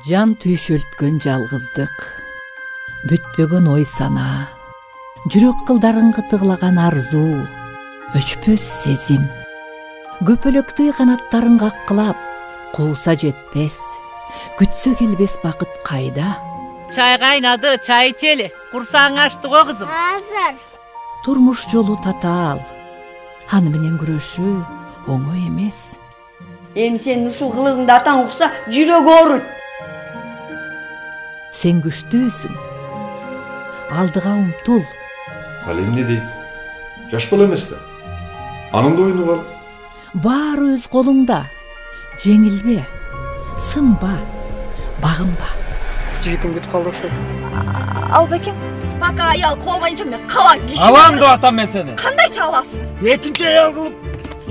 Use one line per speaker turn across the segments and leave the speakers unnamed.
Жан түйшөлткөн жалгыздык, бүтпөгөн ой сана, жүрөк кылдарын кытыглаган арзуу, өчпөс сезим. Көпөлөктүй канаттарын каккылап, кууса жетпес, күтсө келбес бакыт кайда?
Чай кайнады, чай ичели. Курсаң ачты го кызым.
Азыр.
Турмуш жолу татаал. Аны менен күрөшүү оңой эмес.
Эми сен ушул кылыгыңды атаң укса, жүрөгү ооруйт.
Сен күчтүүсүң. Алдыга умтул.
Ал эмне дейт? Жаш бала эмес да. Анын да оюну бар.
Баары өз колуңда. Жеңилбе, сынба, багынба.
Жигитиң бүт калды ошо.
Албекем, бака аял колбайынча мен калай киши.
Алам деп атам мен сени.
Кандайча аласың?
Экинчи аял кылып.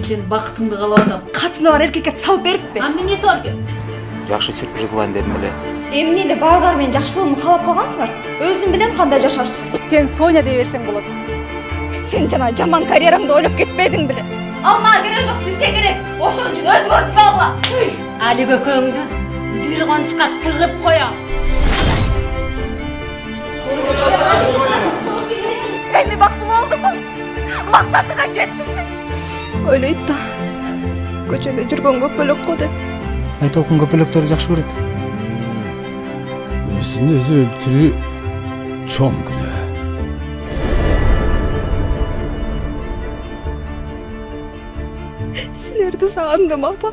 Сен бакытыңды каалап атам.
Катыны бар эркекке салып бериппи?
Анын эмнеси бар экен?
Жакшы сюрприз кылайын дедим эле.
Эмне эле баардар менин жакшылыгымды каалап калгансыңар? Өзүм билем кандай жашашты.
Сен Соня дей берсең болот.
Сен жана жаман карьераңды ойлоп кетпедиң беле? Ал мага керек жок, сизге керек. Ошон үчүн өзгөртүп алгыла.
Али көкөңдү бир кончукка тыгып коям.
Эми бактылуу болдумбу? Максатыңа жеттиңби? Ойлойт да. Көчөдө жүргөн көпөлөк го деп.
Айтолкун көпөлөктөрдү жакшы көрөт.
Өзүн өзү өлтүрүү чоң күнөө.
Силерди сагындым, апа.